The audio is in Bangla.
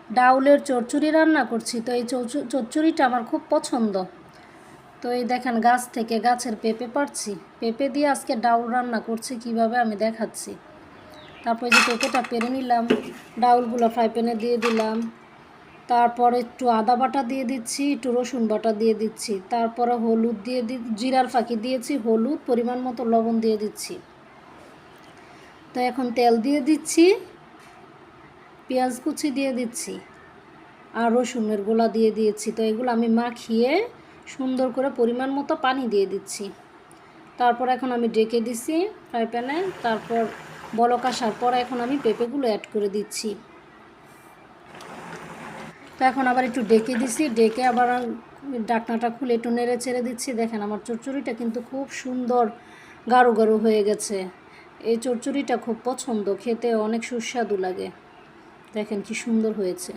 ডাউলের চচ্চড়ি রান্না করছি। তো এই চচ্চড়িটা আমার খুব পছন্দ। তো এই দেখেন গাছ থেকে গাছের পেঁপে পাড়ছি, পেঁপে দিয়ে আজকে ডাউল রান্না করছি কিভাবে আমি দেখাচ্ছি। তারপর যে পেঁপেটা পেরে নিলাম, ডাউলগুলো ফ্রাই প্যানে দিয়ে দিলাম, তারপর একটু আদা বাটা দিয়ে দিচ্ছি, একটু রসুন বাটা দিয়ে দিচ্ছি, তারপরে হলুদ দিয়ে জিরার ফাঁকি দিয়েছি, হলুদ পরিমাণ মতো লবণ দিয়ে দিচ্ছি। তো এখন তেল দিয়ে দিচ্ছি, পেঁয়াজ কুচি দিয়ে দিচ্ছি আর রসুনের গোলা দিয়ে দিয়েছি। তো এগুলো আমি মাখিয়ে সুন্দর করে পরিমাণ মতো পানি দিয়ে দিচ্ছি। তারপর এখন আমি ডেকে দিছি ফ্রাই প্যানে। তারপর বলক আসার পর এখন আমি পেঁপেগুলো অ্যাড করে দিচ্ছি। তো এখন আবার একটু ডেকে দিছি, ডেকে আবার ঢাকনাটা খুলে একটু নেড়ে ছেড়ে দিচ্ছি। দেখেন আমার চচ্চড়িটা কিন্তু খুব সুন্দর গাঢ় গাঢ় হয়ে গেছে। এই চচ্চড়িটা খুব পছন্দ, খেতে অনেক সুস্বাদু লাগে। দেখেন কি সুন্দর হয়েছে।